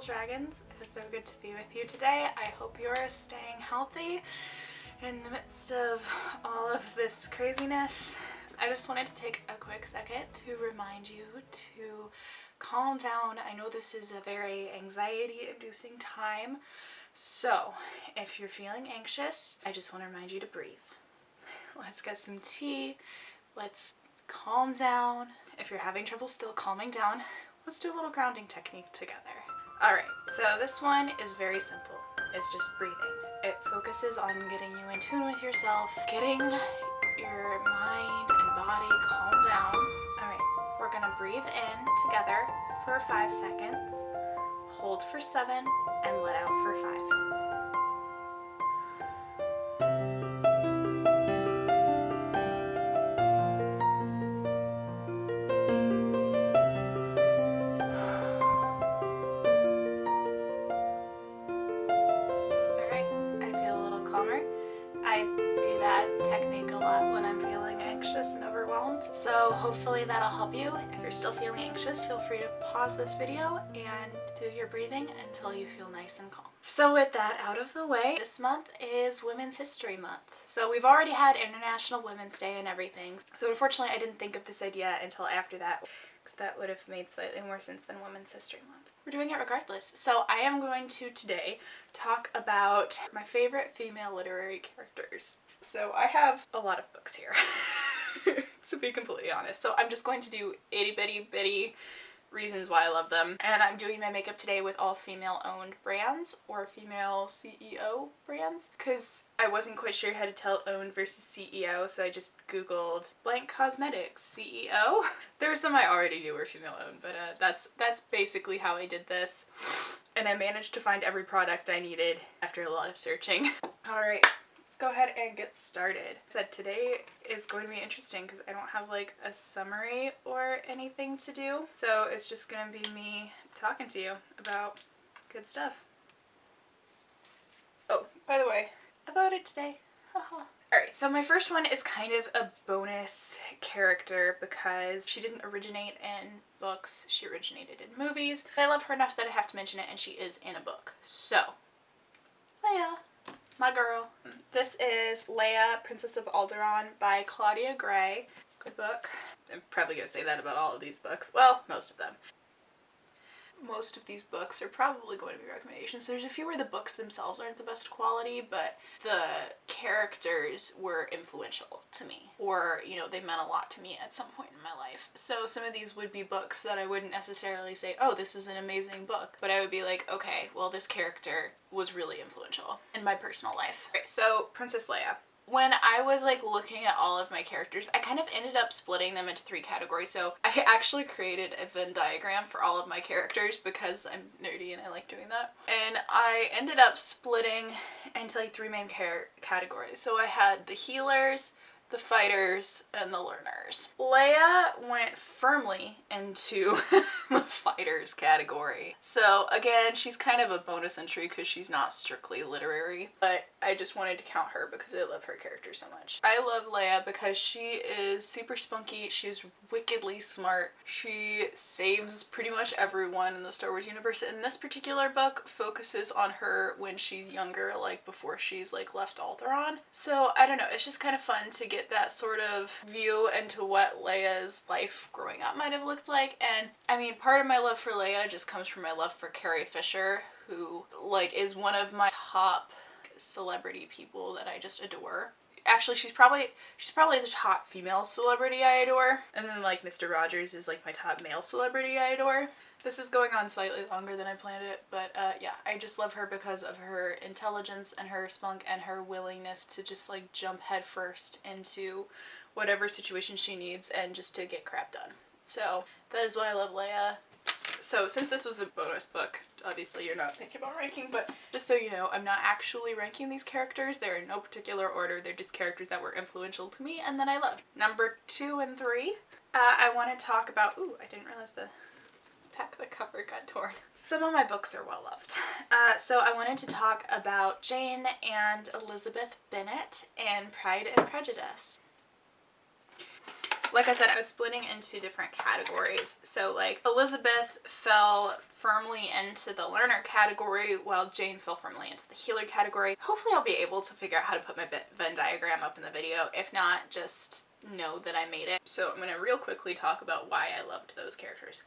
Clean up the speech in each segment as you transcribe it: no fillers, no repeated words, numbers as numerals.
dragons. It is so good to be with you today. I hope you are staying healthy in the midst of all of this craziness. I just wanted to take a quick second to remind you to calm down. I know this is a very anxiety-inducing time, so if you're feeling anxious, I just want to remind you to breathe. Let's get some tea. Let's calm down. If you're having trouble still calming down, let's do a little grounding technique together. Alright, so this one is very simple. It's just breathing. It focuses on getting you in tune with yourself, getting your mind and body calmed down. Alright, we're gonna breathe in together for 5 seconds, hold for 7, and let out for 5. So hopefully that'll help you. If you're still feeling anxious, feel free to pause this video and do your breathing until you feel nice and calm. So with that out of the way, this month is Women's History Month. So we've already had International Women's Day and everything. So unfortunately I didn't think of this idea until after that, because that would have made slightly more sense than Women's History Month. We're doing it regardless. So I am going to today talk about my favorite female literary characters. So I have a lot of books here. To be completely honest. So I'm just going to do itty bitty reasons why I love them. And I'm doing my makeup today with all female owned brands or female CEO brands, because I wasn't quite sure how to tell owned versus CEO, so I just googled blank cosmetics CEO. There's some I already knew were female owned, but that's basically how I did this. And I managed to find every product I needed after a lot of searching. Alright. Go ahead and get started. So today is going to be interesting because I don't have like a summary or anything to do. So it's just going to be me talking to you about good stuff. Oh, by the way, about it today. Alright, so my first one is kind of a bonus character because she didn't originate in books, she originated in movies. I love her enough that I have to mention it, and she is in a book. So, Leia. My girl. This is Leia, Princess of Alderaan by Claudia Gray. Good book. I'm probably going to say that about all of these books. Well, most of them. Most of these books are probably going to be recommendations. There's a few where the books themselves aren't the best quality, but the characters were influential to me. Or, you know, they meant a lot to me at some point in my life. So some of these would be books that I wouldn't necessarily say, oh, this is an amazing book. But I would be like, okay, well, this character was really influential in my personal life. Right, so Princess Leia. When I was like looking at all of my characters, I kind of ended up splitting them into 3 categories. So I actually created a Venn diagram for all of my characters because I'm nerdy and I like doing that. And I ended up splitting into like 3 main categories. So I had the healers, the fighters, and the learners. Leia went firmly into the fighters category. So again, she's kind of a bonus entry because she's not strictly literary, but I just wanted to count her because I love her character so much. I love Leia because she is super spunky, she's wickedly smart, she saves pretty much everyone in the Star Wars universe. And this particular book focuses on her when she's younger, like before she's like left Alderaan. So I don't know, it's just kind of fun to get that sort of view into what Leia's life growing up might have looked like. And I mean, part of my love for Leia just comes from my love for Carrie Fisher, who like is one of my top celebrity people that I just adore. Actually, she's probably the top female celebrity I adore, and then like Mr. Rogers is like my top male celebrity I adore. This is going on slightly longer than I planned it, but yeah, I just love her because of her intelligence and her spunk and her willingness to just like jump headfirst into whatever situation she needs and just to get crap done. So that is why I love Leia. So since this was a bonus book, obviously you're not thinking about ranking, but just so you know, I'm not actually ranking these characters. They're in no particular order. They're just characters that were influential to me and that I loved. Number 2 and 3, I want to talk about, ooh, I didn't realize the cover got torn. Some of my books are well loved. So I wanted to talk about Jane and Elizabeth Bennett and Pride and Prejudice. like I said, I was splitting into different categories. So like Elizabeth fell firmly into the learner category while Jane fell firmly into the healer category. Hopefully I'll be able to figure out how to put my Venn diagram up in the video. If not, just know that I made it. So I'm going to real quickly talk about why I loved those characters.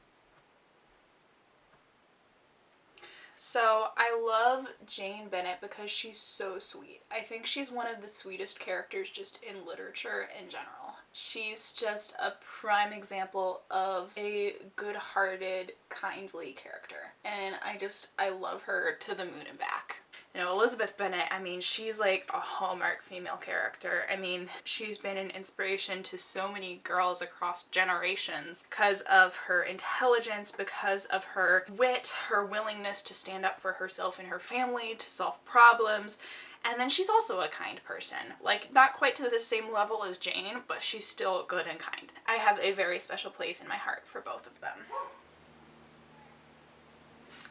So I love Jane Bennett because she's so sweet. I think she's one of the sweetest characters just in literature in general. She's just a prime example of a good-hearted, kindly character. And I love her to the moon and back. You know, Elizabeth Bennett, I mean, she's like a hallmark female character. I mean, she's been an inspiration to so many girls across generations because of her intelligence, because of her wit, her willingness to stand up for herself and her family, to solve problems. And then she's also a kind person. Like, not quite to the same level as Jane, but she's still good and kind. I have a very special place in my heart for both of them.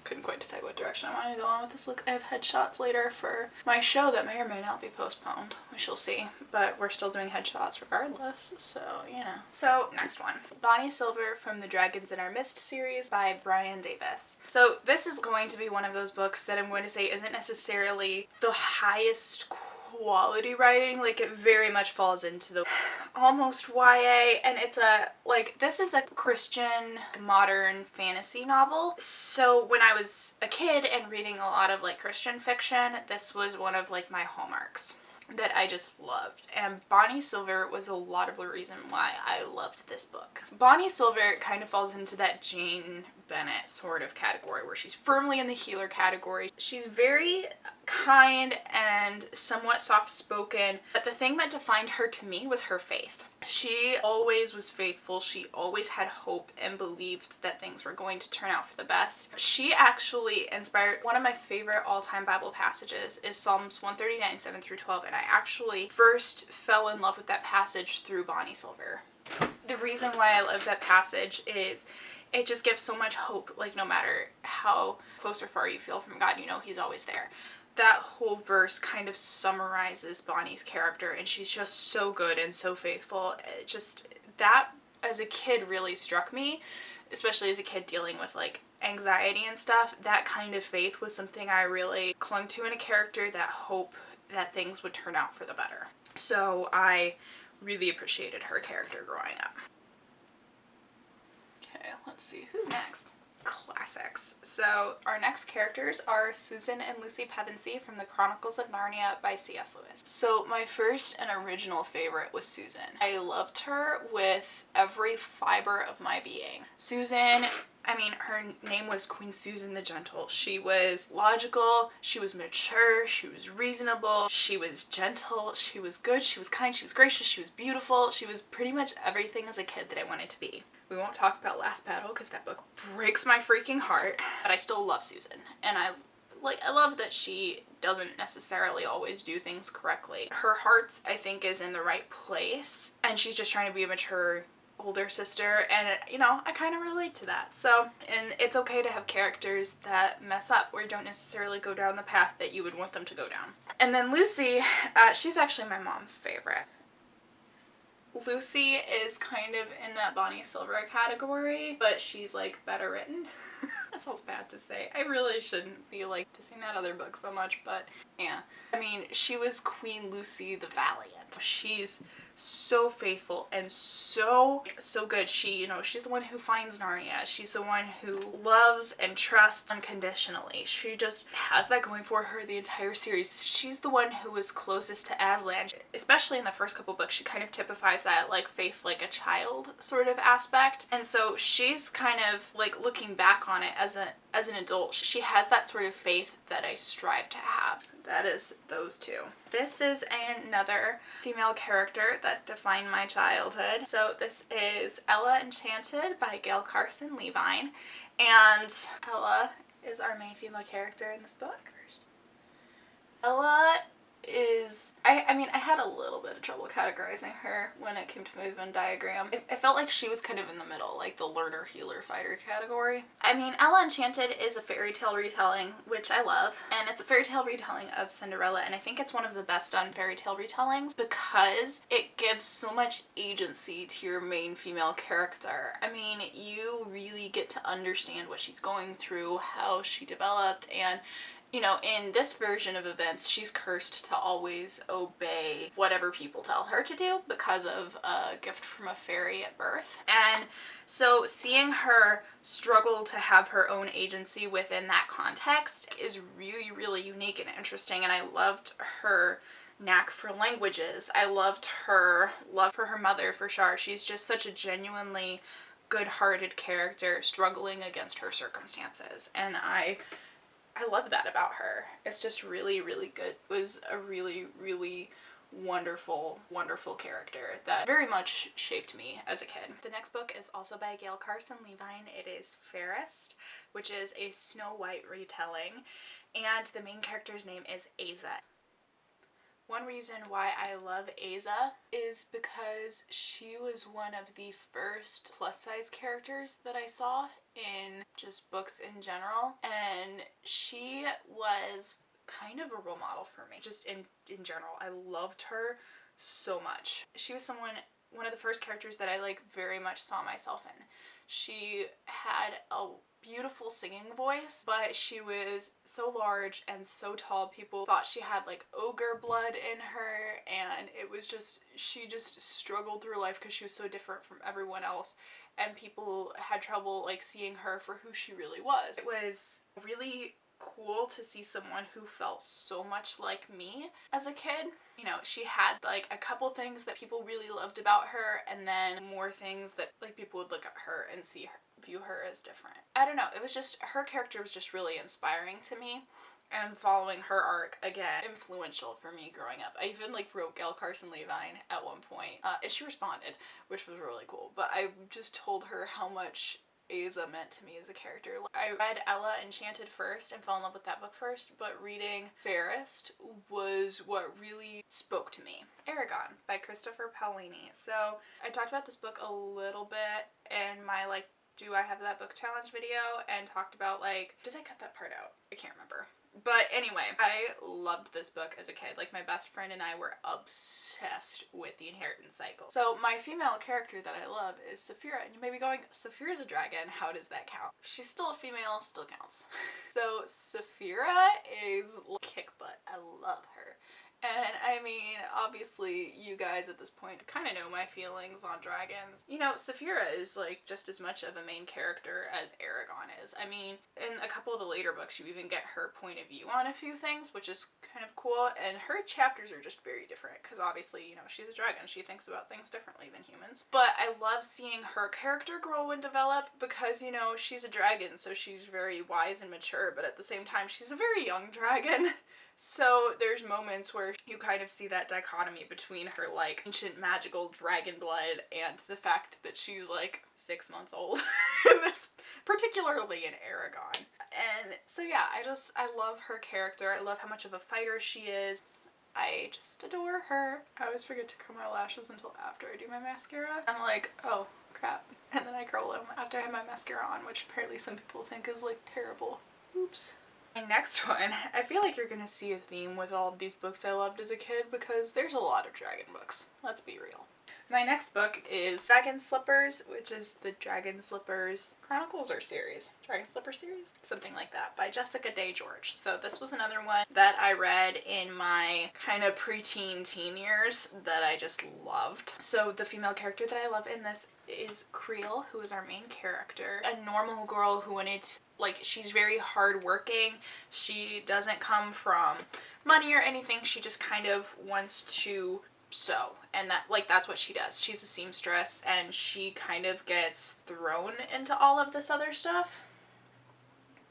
Couldn't quite decide what direction I wanted to go on with this look. I have headshots later for my show that may or may not be postponed. We shall see. But we're still doing headshots regardless, so, you know. So, next one. Bonnie Silver from the Dragons in Our Midst series by Bryan Davis. So, this is going to be one of those books that I'm going to say isn't necessarily the highest quality writing. Like, it very much falls into the almost YA, and it's a, like, this is a Christian modern fantasy novel. So when I was a kid and reading a lot of like Christian fiction, this was one of like my hallmarks that I just loved, and Bonnie Silver was a lot of the reason why I loved this book. Bonnie Silver kind of falls into that Jane Bennett sort of category where she's firmly in the healer category. She's very kind and somewhat soft-spoken, but the thing that defined her to me was her faith. She always was faithful. She always had hope and believed that things were going to turn out for the best. She actually inspired, one of my favorite all-time Bible passages is Psalms 139, 7 through 12, and I actually first fell in love with that passage through Bonnie Silver. The reason why I love that passage is it just gives so much hope. Like, no matter how close or far you feel from God, you know He's always there. That whole verse kind of summarizes Bonnie's character, and she's just so good and so faithful. It just, that as a kid really struck me, especially as a kid dealing with like anxiety and stuff. That kind of faith was something I really clung to in a character, that hope that things would turn out for the better. So I really appreciated her character growing up. Okay, let's see, who's next? Classics. So our next characters are Susan and Lucy Pevensie from the Chronicles of Narnia by C.S. Lewis. So my first and original favorite was Susan. I loved her with every fiber of my being. Susan, I mean, her name was Queen Susan the Gentle. She was logical, she was mature, she was reasonable, she was gentle, she was good, she was kind, she was gracious, she was beautiful. She was pretty much everything as a kid that I wanted to be. We won't talk about Last Battle because that book breaks my freaking heart, but I still love Susan, and I love that she doesn't necessarily always do things correctly. Her heart, I think, is in the right place, and she's just trying to be a mature older sister, and you know, I kind of relate to that. So, and it's okay to have characters that mess up or don't necessarily go down the path that you would want them to go down. And then Lucy, she's actually my mom's favorite. Lucy is kind of in that Bonnie Silver category, but she's like better written. That sounds bad to say. I really shouldn't be like dissing that other book so much, but yeah. I mean, she was Queen Lucy the Valiant. She's so faithful and so good. She, you know, she's the one who finds Narnia. She's the one who loves and trusts unconditionally. She just has that going for her the entire series. She's the one who was closest to Aslan. Especially in the first couple books, she kind of typifies that like faith like a child sort of aspect. And so she's kind of like looking back on it as an adult. She has that sort of faith that I strive to have. That is those two. This is another female character that defined my childhood. So this is Ella Enchanted by Gail, Carson, Levine. And Ella is our main female character in this book. Ella is, I mean, I had a little bit of trouble categorizing her when it came to my Venn diagram. I felt like she was kind of in the middle, like the learner, healer, fighter category. I mean, Ella Enchanted is a fairy tale retelling, which I love, and it's a fairy tale retelling of Cinderella, and I think it's one of the best done fairy tale retellings because it gives so much agency to your main female character. I mean, you really get to understand what she's going through, how she developed, and you know, in this version of events, she's cursed to always obey whatever people tell her to do because of a gift from a fairy at birth. And so seeing her struggle to have her own agency within that context is really, really unique and interesting. And I loved her knack for languages. I loved her love for her mother, for Char. She's just such a genuinely good-hearted character struggling against her circumstances. And I love that about her. It's just really, really good. It was a really, really wonderful, wonderful character that very much shaped me as a kid. The next book is also by Gail, Carson, Levine. It is Fairest, which is a Snow White retelling, and the main character's name is Aza. One reason why I love Aza is because she was one of the first plus-size characters that I saw in just books in general, and she was kind of a role model for me, just in general. I loved her so much. She was one of the first characters that I like very much saw myself in. She had a beautiful singing voice, but she was so large and so tall, people thought she had like ogre blood in her, and it was just, she just struggled through life because she was so different from everyone else, and people had trouble like seeing her for who she really was. It was really cool to see someone who felt so much like me as a kid. You know, she had like a couple things that people really loved about her, and then more things that like people would look at her and view her as different. I don't know, it was just, her character was just really inspiring to me, and following her arc, again, influential for me growing up. I even like wrote Gail, Carson, Levine at one point, and she responded, which was really cool, but I just told her how much Aza meant to me as a character. I read Ella Enchanted first and fell in love with that book first, but reading Fairest was what really spoke to me. Aragon by Christopher Paolini. So I talked about this book a little bit in my like, do I have that book challenge video, and talked about like, did I cut that part out? I can't remember. But anyway, I loved this book as a kid. Like, my best friend and I were obsessed with the inheritance cycle. So my female character that I love is Saphira, and you may be going, Saphira's a dragon, how does that count? She's still a female, still counts. So Saphira is kick butt. I love her. And I mean, obviously, you guys at this point kind of know my feelings on dragons. You know, Saphira is like just as much of a main character as Aragon is. I mean, in a couple of the later books, you even get her point of view on a few things, which is kind of cool. And her chapters are just very different because obviously, you know, she's a dragon. She thinks about things differently than humans. But I love seeing her character grow and develop because, you know, she's a dragon, so she's very wise and mature, but at the same time, she's a very young dragon. So there's moments where you kind of see that dichotomy between her like ancient magical dragon blood and the fact that she's like 6 months old in this, particularly in Aragon. And so yeah, I love her character. I love how much of a fighter she is. I just adore her. I always forget to curl my lashes until after I do my mascara. I'm like, oh crap. And then I curl them after I have my mascara on, which apparently some people think is like terrible. Oops. My next one, I feel like you're gonna see a theme with all of these books I loved as a kid because there's a lot of dragon books. Let's be real. My next book is Dragon Slippers, which is the Dragon Slippers Chronicles or series? Dragon Slipper series? Something like that, by Jessica Day George. So this was another one that I read in my kind of preteen teen years that I just loved. So the female character that I love in this is Creel, who is our main character. A normal girl who wanted to, like, she's very hardworking. She doesn't come from money or anything. She just kind of wants to sew, and that's what she does. She's a seamstress, and she kind of gets thrown into all of this other stuff.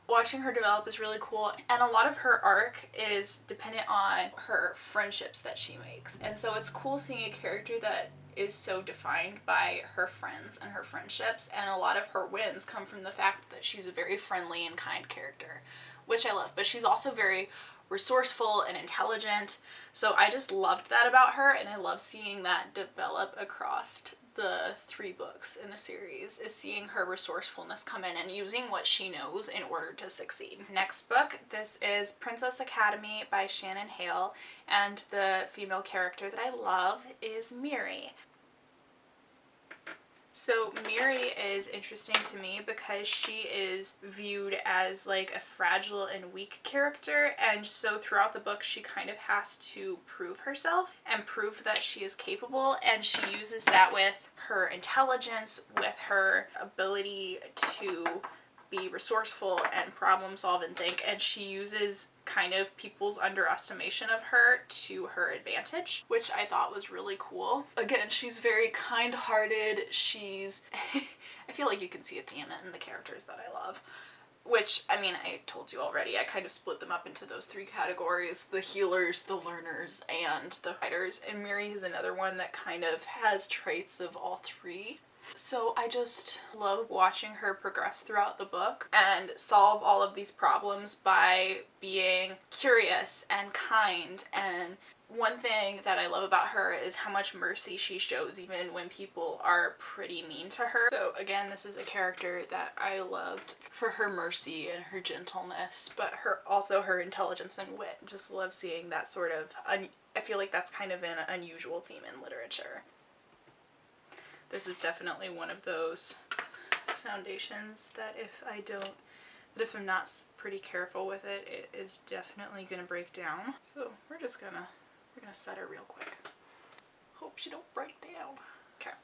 Watching her develop is really cool, and a lot of her arc is dependent on her friendships that she makes, and so it's cool seeing a character that is so defined by her friends and her friendships, and a lot of her wins come from the fact that she's a very friendly and kind character, which I love, but she's also very resourceful and intelligent. So I just loved that about her, and I love seeing that develop across the 3 books in the series, is seeing her resourcefulness come in and using what she knows in order to succeed. Next book, this is Princess Academy by Shannon Hale, and the female character that I love is Miri. So Miri is interesting to me because she is viewed as like a fragile and weak character, and so throughout the book she kind of has to prove herself and prove that she is capable, and she uses that with her intelligence, with her ability to be resourceful and problem solve and think, and she uses kind of people's underestimation of her to her advantage, which I thought was really cool. Again, she's very kind-hearted. She's I feel like you can see a theme in the characters that I love, which, I mean, I told you already, I kind of split them up into those 3 categories: the healers, the learners, and the fighters, and Miri is another one that kind of has traits of all 3. So I just love watching her progress throughout the book and solve all of these problems by being curious and kind. And one thing that I love about her is how much mercy she shows even when people are pretty mean to her. So again, this is a character that I loved for her mercy and her gentleness, but also her intelligence and wit. Just love seeing that sort of, I feel like that's kind of an unusual theme in literature. This is definitely one of those foundations that if I'm not pretty careful with it, it is definitely gonna break down. So we're gonna set her real quick. Hope she don't break down. Okay.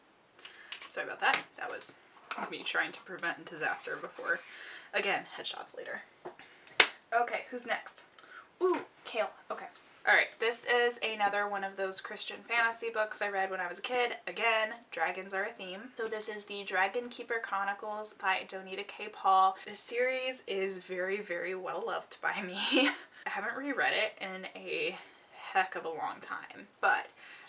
Sorry about that. That was me trying to prevent disaster before, again, headshots later. Okay, who's next? Ooh, Kale. Okay. Alright, this is another one of those Christian fantasy books I read when I was a kid. Again, dragons are a theme. So this is the Dragon Keeper Chronicles by Donita K. Paul. This series is very, very well loved by me. I haven't reread it in a heck of a long time, but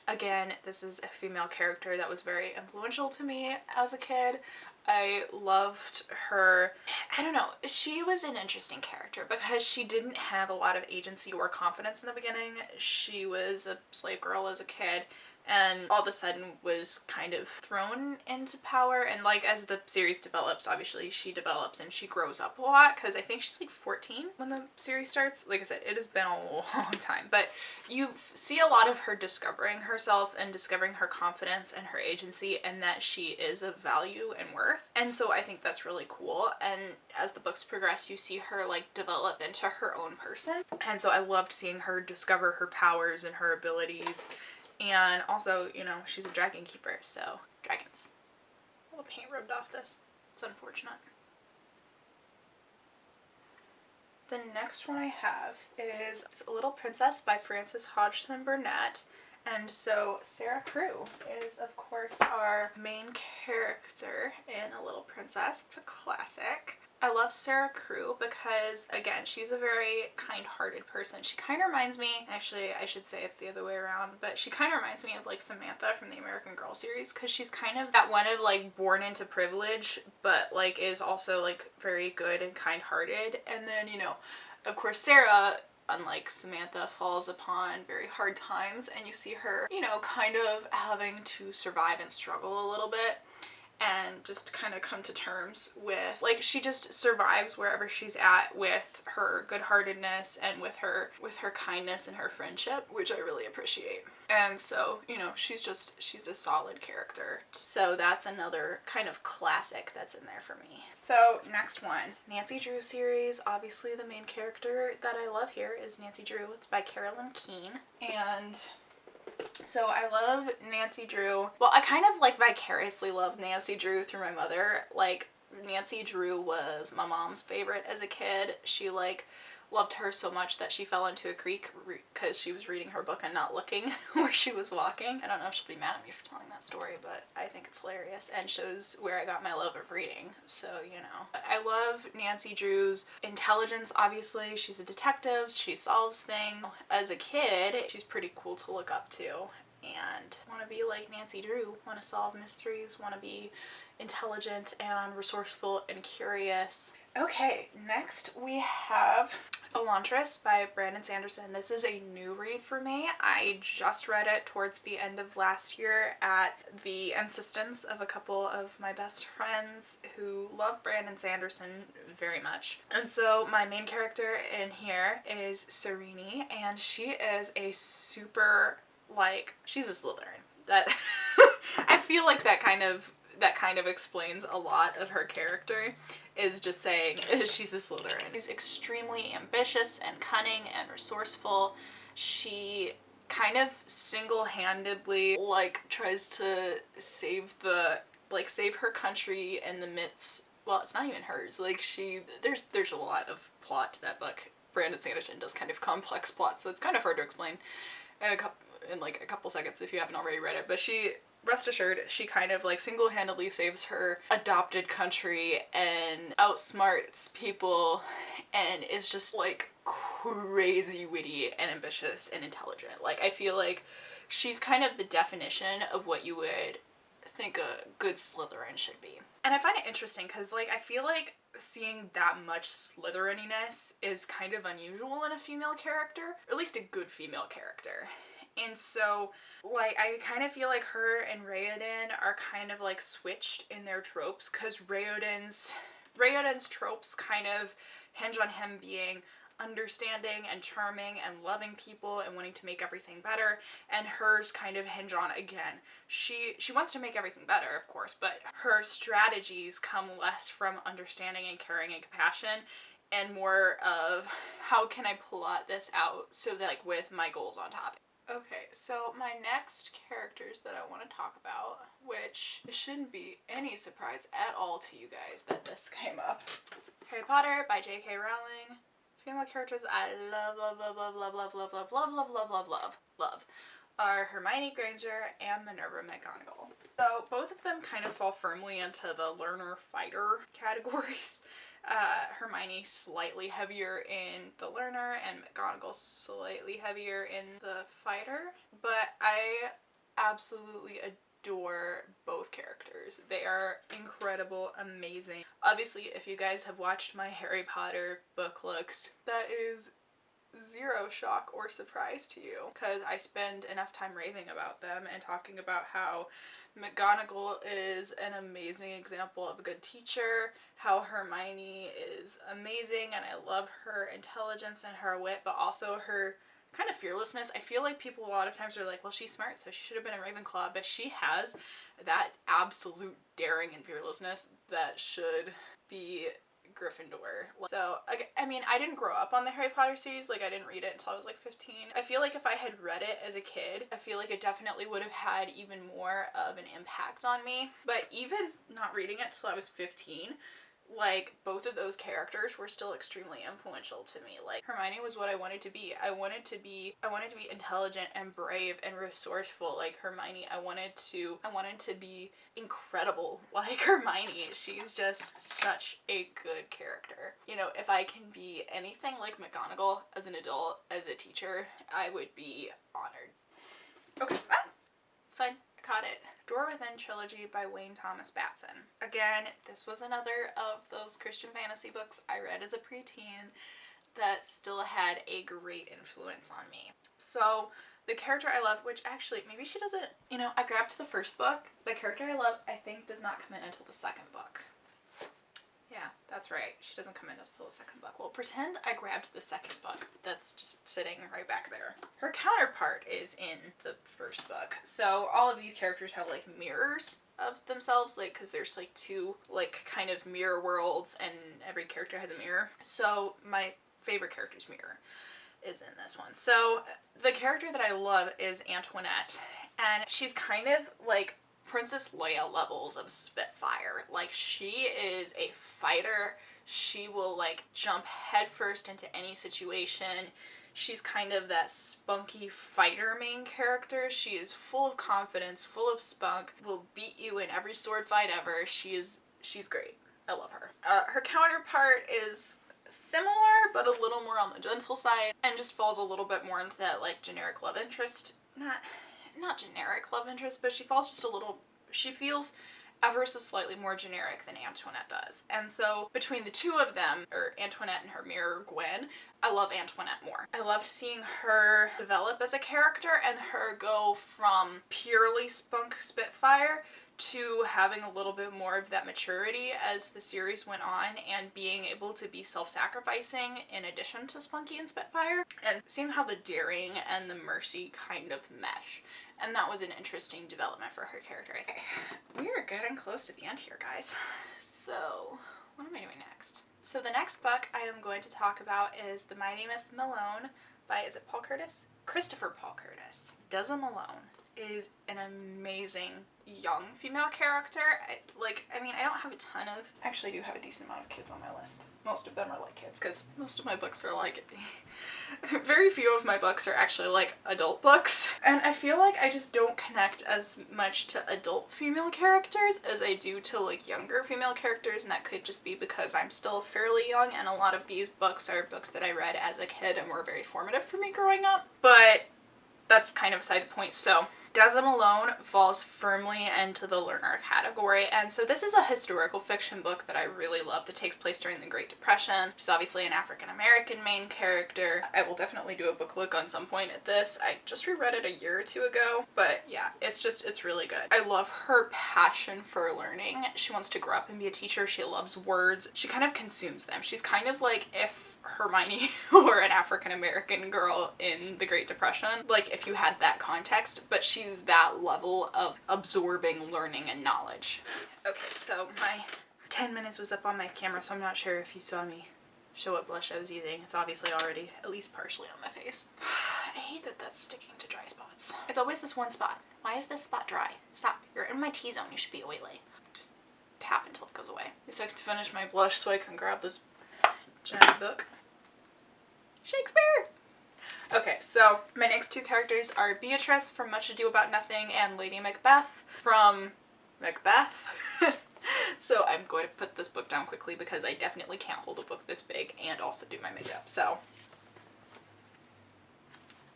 again, this is a female character that was very influential to me as a kid. I loved her. I don't know, she was an interesting character because she didn't have a lot of agency or confidence in the beginning. She was a slave girl as a kid and all of a sudden was kind of thrown into power, and like as the series develops, obviously she develops and she grows up a lot, because I think she's like 14 when the series starts. Like I said, it has been a long time, but you see a lot of her discovering herself and discovering her confidence and her agency, and that she is of value and worth. And so I think that's really cool, and as the books progress you see her like develop into her own person, and so I loved seeing her discover her powers and her abilities. And also, you know, she's a dragon keeper, so dragons. All the paint rubbed off this. It's unfortunate. The next one I have is A Little Princess by Frances Hodgson Burnett. And so Sara Crewe is, of course, our main character in A Little Princess. It's a classic. I love Sara Crewe because, again, she's a very kind-hearted person. She kind of reminds me, actually I should say it's the other way around, but she kind of reminds me of like Samantha from the American Girl series, because she's kind of that one of like born into privilege, but like is also like very good and kind-hearted. And then, you know, of course Sarah, unlike Samantha, falls upon very hard times, and you see her, you know, kind of having to survive and struggle a little bit and just kind of come to terms with, like, she just survives wherever she's at with her good-heartedness and with her kindness and her friendship, which I really appreciate. And so, you know, she's a solid character. So that's another kind of classic that's in there for me. So next one, Nancy Drew series. Obviously the main character that I love here is Nancy Drew. It's by Carolyn Keene. And so I love Nancy Drew. Well, I kind of like vicariously love Nancy Drew through my mother. Like, Nancy Drew was my mom's favorite as a kid. She like loved her so much that she fell into a creek because she was reading her book and not looking where she was walking. I don't know if she'll be mad at me for telling that story, but I think it's hilarious and shows where I got my love of reading. So, you know. I love Nancy Drew's intelligence, obviously. She's a detective. She solves things. As a kid, she's pretty cool to look up to. And want to be like Nancy Drew. Want to solve mysteries. Want to be intelligent and resourceful and curious. Okay, next we have Elantris by Branden Sanderson. This is a new read for me. I just read it towards the end of last year at the insistence of a couple of my best friends who love Branden Sanderson very much. And so my main character in here is Sarene, and she is a super, like, she's a Slytherin. That I feel like that kind of explains a lot of her character, is just saying she's a Slytherin. She's extremely ambitious and cunning and resourceful. She kind of single-handedly, like, tries to save her country in the midst, well, it's not even hers, like, there's a lot of plot to that book. Branden Sanderson does kind of complex plots, so it's kind of hard to explain in a couple seconds if you haven't already read it, but rest assured, she kind of like single-handedly saves her adopted country and outsmarts people and is just like crazy witty and ambitious and intelligent. Like, I feel like she's kind of the definition of what you would think a good Slytherin should be. And I find it interesting because, like, I feel like seeing that much Slytherininess is kind of unusual in a female character, or at least a good female character. And so, like, I kind of feel like her and Raoden are kind of like switched in their tropes, because Raoden's tropes kind of hinge on him being understanding and charming and loving people and wanting to make everything better, and hers kind of hinge on, again, she wants to make everything better, of course, but her strategies come less from understanding and caring and compassion and more of how can I plot this out so that, like, with my goals on top. Okay, so my next characters that I want to talk about, which shouldn't be any surprise at all to you guys that this came up. Harry Potter by J.K. Rowling. Female characters I love are Hermione Granger and Minerva McGonagall. So both of them kind of fall firmly into the learner-fighter categories. Hermione slightly heavier in the learner and McGonagall slightly heavier in the fighter, but I absolutely adore both characters. They are incredible, amazing. Obviously, if you guys have watched my Harry Potter book looks, that is zero shock or surprise to you, because I spend enough time raving about them and talking about how McGonagall is an amazing example of a good teacher, how Hermione is amazing, and I love her intelligence and her wit, but also her kind of fearlessness. I feel like people a lot of times are like, well, she's smart, so she should have been a Ravenclaw, but she has that absolute daring and fearlessness that should be Gryffindor. So, I mean, I didn't grow up on the Harry Potter series, like, I didn't read it until I was like 15. I feel like if I had read it as a kid, I feel like it definitely would have had even more of an impact on me. But even not reading it till I was 15, like, both of those characters were still extremely influential to me. Like, Hermione was what I wanted to be. I wanted to be intelligent and brave and resourceful like Hermione. I wanted to be incredible like Hermione. She's just such a good character. You know, if I can be anything like McGonagall as an adult, as a teacher, I would be honored. Okay, it's fine. Caught it. Door Within trilogy by Wayne Thomas Batson. Again, this was another of those Christian fantasy books I read as a preteen that still had a great influence on me. So the character I love, which actually maybe she doesn't, you know, I grabbed the first book. The character I love, I think, does not come in until the second book. Yeah, that's right. She doesn't come in until the second book. Well, pretend I grabbed the second book that's just sitting right back there. Her counterpart is in the first book. So all of these characters have like mirrors of themselves, like, because there's like two like kind of mirror worlds and every character has a mirror. So my favorite character's mirror is in this one. So the character that I love is Antoinette, and she's kind of like Princess Leia levels of Spitfire. Like, she is a fighter. She will like jump headfirst into any situation. She's kind of that spunky fighter main character. She is full of confidence, full of spunk, will beat you in every sword fight ever. She's great. I love her. Her counterpart is similar, but a little more on the gentle side, and just falls a little bit more into that like generic love interest. Not generic love interest, but she falls just a little, she feels ever so slightly more generic than Antoinette does. And so between the two of them, or Antoinette and her mirror Gwen, I love Antoinette more. I loved seeing her develop as a character and her go from purely spunk spitfire to having a little bit more of that maturity as the series went on and being able to be self-sacrificing in addition to spunky and spitfire, and seeing how the daring and the mercy kind of mesh. And that was an interesting development for her character, I think. We are getting close to the end here, guys. So, what am I doing next? So the next book I am going to talk about is The Mighty Miss Malone by, is it Paul Curtis? Christopher Paul Curtis. Desiree Malone is an amazing young female character. I mean, I don't have a ton of, actually I do have a decent amount of kids on my list. Most of them are like kids, because most of my books are like, very few of my books are actually like adult books. And I feel like I just don't connect as much to adult female characters as I do to like younger female characters, and that could just be because I'm still fairly young and a lot of these books are books that I read as a kid and were very formative for me growing up. But that's kind of beside the point. So Desiree Malone falls firmly into the learner category, and so this is a historical fiction book that I really loved. It takes place during the Great Depression. She's obviously an African-American main character. I will definitely do a book look on some point at this. I just reread it a year or two ago, but yeah, it's really good. I love her passion for learning. She wants to grow up and be a teacher. She loves words. She kind of consumes them. She's kind of like if Hermione were an African-American girl in the Great Depression, like if you had that context, but she's that level of absorbing learning and knowledge. Okay, so my 10 minutes was up on my camera, so I'm not sure if you saw me show what blush I was using. It's obviously already at least partially on my face. I hate that that's sticking to dry spots. It's always this one spot. Why is this spot dry? Stop. You're in my T-zone. You should be away late. Just tap until it goes away. A second to finish my blush so I can grab this giant book. Shakespeare! Okay, so my next two characters are Beatrice from Much Ado About Nothing and Lady Macbeth from Macbeth. So I'm going to put this book down quickly because I definitely can't hold a book this big and also do my makeup. So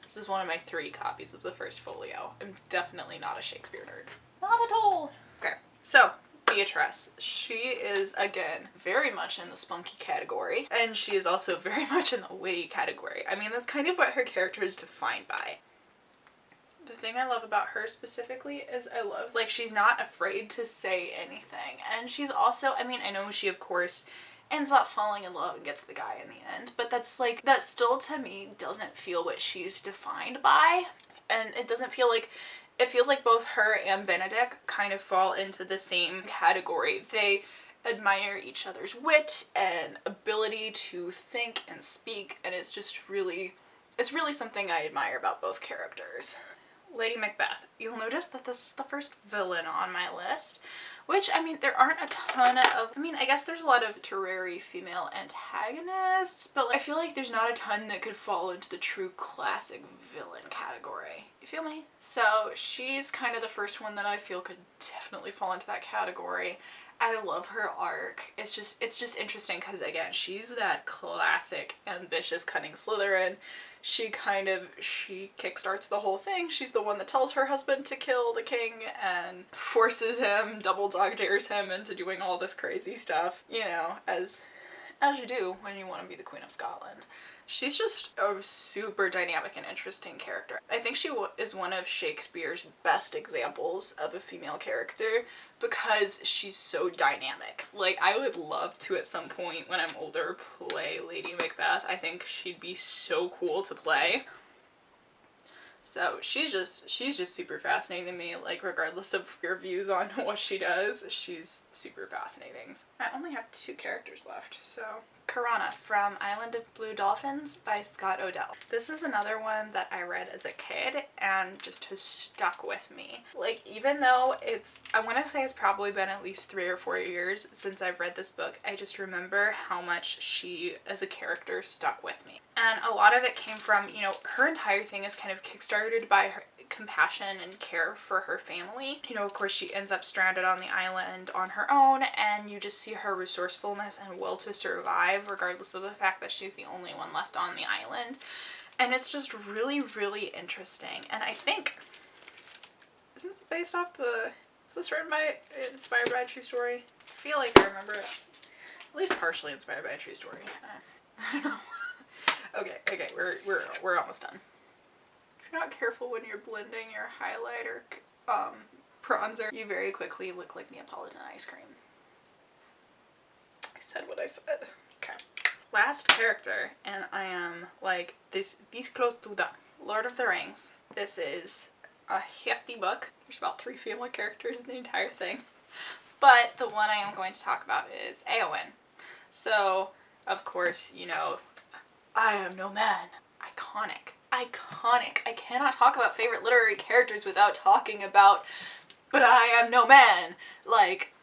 this is one of my 3 copies of the first folio. I'm definitely not a Shakespeare nerd. Not at all. Okay, so Beatrice. She is, again, very much in the spunky category, and she is also very much in the witty category. I mean, that's kind of what her character is defined by. The thing I love about her specifically is I love, like, she's not afraid to say anything, and she's also, I mean, I know she, of course, ends up falling in love and gets the guy in the end, but that's, like, that still, to me, doesn't feel what she's defined by, and it doesn't feel like, it feels like both her and Benedict kind of fall into the same category. They admire each other's wit and ability to think and speak, and it's just really, it's really something I admire about both characters. Lady Macbeth. You'll notice that this is the first villain on my list, which, I mean, there aren't a ton of, I mean, I guess there's a lot of literary female antagonists, but I feel like there's not a ton that could fall into the true classic villain category. You feel me? So she's kind of the first one that I feel could definitely fall into that category. I love her arc. It's just interesting because, again, she's that classic ambitious cunning Slytherin. She kickstarts the whole thing. She's the one that tells her husband to kill the king and forces him, double dog dares him into doing all this crazy stuff, you know, as you do when you want to be the Queen of Scotland. She's just a super dynamic and interesting character. I think she is one of Shakespeare's best examples of a female character because she's so dynamic. Like, I would love to at some point when I'm older play Lady Macbeth. I think she'd be so cool to play. So she's just super fascinating to me, like, regardless of your views on what she does, she's super fascinating. I only have 2 characters left, so. Karana from Island of Blue Dolphins by Scott Odell. This is another one that I read as a kid and just has stuck with me. Like, even though I want to say it's probably been at least 3 or 4 years since I've read this book, I just remember how much she, as a character, stuck with me. And a lot of it came from, you know, her entire thing is kind of kickstarted by her compassion and care for her family. You know, of course, she ends up stranded on the island on her own, and you just see her resourcefulness and will to survive, regardless of the fact that she's the only one left on the island. And it's just really, really interesting. And I think, isn't this based off the Is this written by, inspired by a true story? I feel like I remember it's at least partially inspired by a true story. I don't know. Okay, we're almost done. If you're not careful when you're blending your highlighter bronzer, you very quickly look like Neapolitan ice cream. I said what I said. Okay. Last character, and I am like this close to done. Lord of the Rings. This is a hefty book. There's about 3 female characters in the entire thing. But the one I am going to talk about is Éowyn. So, of course, you know, I am no man. Iconic. Iconic. I cannot talk about favorite literary characters without talking about, but I am no man. Like,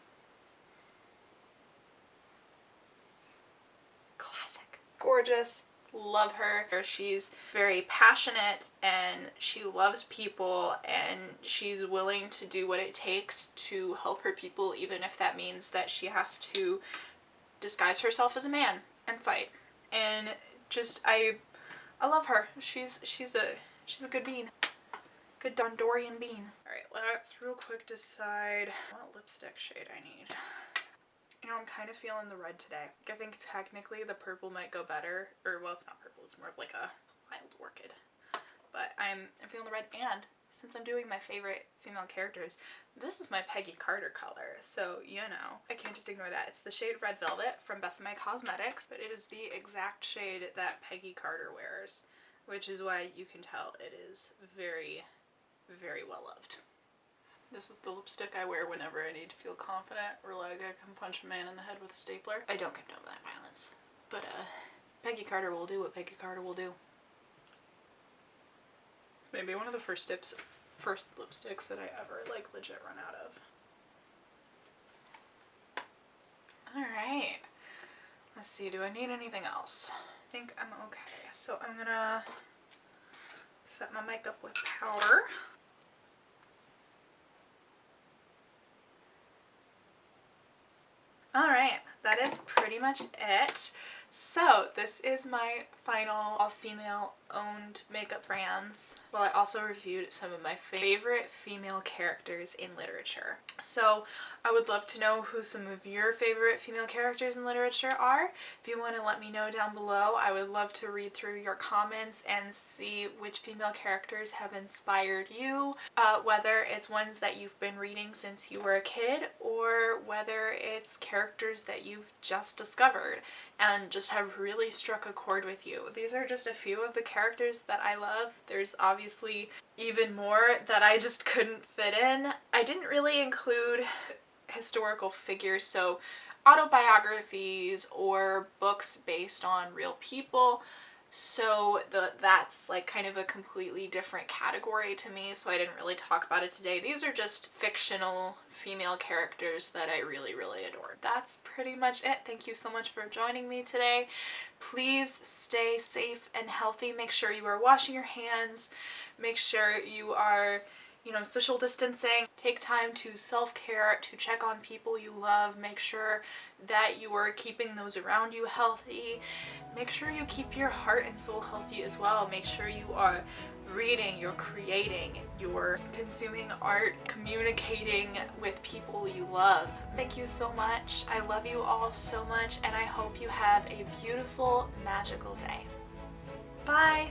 classic. Gorgeous. Love her. She's very passionate and she loves people and she's willing to do what it takes to help her people, even if that means that she has to disguise herself as a man and fight. And just I love her. She's a good bean. Good Dondorian bean. Alright, let's real quick decide what lipstick shade I need. You know, I'm kind of feeling the red today. I think technically the purple might go better. Or, well, it's not purple. It's more of like a wild orchid. But I'm feeling the red. And since I'm doing my favorite female characters, this is my Peggy Carter color. So, you know, I can't just ignore that. It's the shade Red Velvet from Besame Cosmetics. But it is the exact shade that Peggy Carter wears. Which is why you can tell it is very, very well loved. This is the lipstick I wear whenever I need to feel confident or like I can punch a man in the head with a stapler. I don't condone that violence. But Peggy Carter will do what Peggy Carter will do. It's maybe one of the first lipsticks that I ever like legit run out of. Alright. Let's see, do I need anything else? I think I'm okay. So I'm gonna set my makeup with powder. Alright, that is pretty much it. So this is my final all-female owned makeup brands. Well, I also reviewed some of my favorite female characters in literature. So I would love to know who some of your favorite female characters in literature are. If you want to let me know down below, I would love to read through your comments and see which female characters have inspired you, whether it's ones that you've been reading since you were a kid or whether it's characters that you've just discovered and just have really struck a chord with you. These are just a few of the characters that I love. There's obviously even more that I just couldn't fit in. I didn't really include historical figures, so autobiographies or books based on real people. So that's like kind of a completely different category to me, so I didn't really talk about it today. These are just fictional female characters that I really, really adore. That's pretty much it. Thank you so much for joining me today. Please stay safe and healthy. Make sure you are washing your hands. Make sure you are, you know, social distancing. Take time to self-care, to check on people you love. Make sure that you are keeping those around you healthy. Make sure you keep your heart and soul healthy as well. Make sure you are reading, you're creating, you're consuming art, communicating with people you love. Thank you so much. I love you all so much, and I hope you have a beautiful, magical day. Bye!